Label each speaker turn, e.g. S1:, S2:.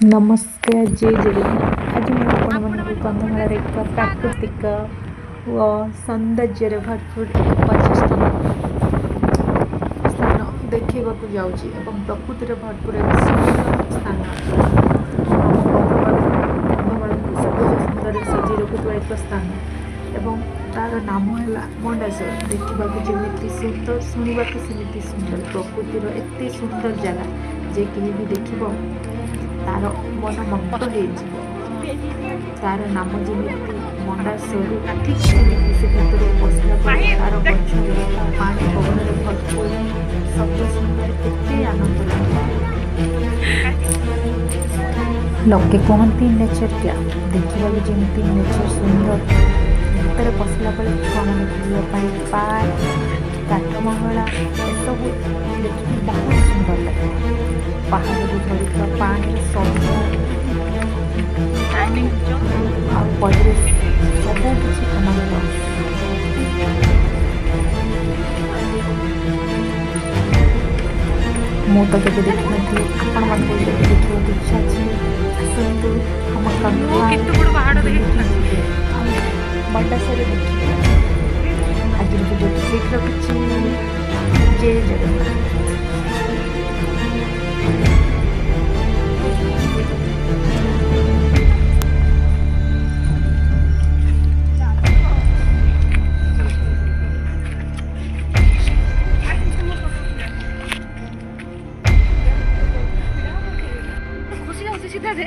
S1: नमस्कार जय जगन्नाथ। आज मैं आपको कंधमाल एक प्राकृतिक व सौंदर्य भरपूर एक स्थान देखा जाऊँगी एवं प्रकृतिर भरपूर एक सुंदर स्थान कंधमाल सबुज सुंदर सजी रखुवा एक स्थान एवं तार नाम है मंडासर। देखा जमी सुंदर शुणा सेमती सुंदर प्रकृतिर एत सुंदर जगह जे कहीं भी देख तार मन मग्न हो तार नाम जमी मंडासर ठीक सेमती से भर पशा तार गछ पानी पवन भरपूर सब सुंदर एत आनंद लोके कहती नेचर क्या देखा जमी नेचर सुंदर भर पशला बेले छुआ मैंने बुलापाई पार्क काठमंगला एसबू देखिए बहुत सुंदर लगे। पहाड़ झड़ुवा पानी शब्द परिवेश सब किसी कमाल मु तो केवे देखी नी आपण मान देखा इच्छा अच्छी आसतु हम मंडासर देखिए आज वीडियो ठीक रखुच्छी। जय जगन्नाथ।
S2: खुशी सीधा से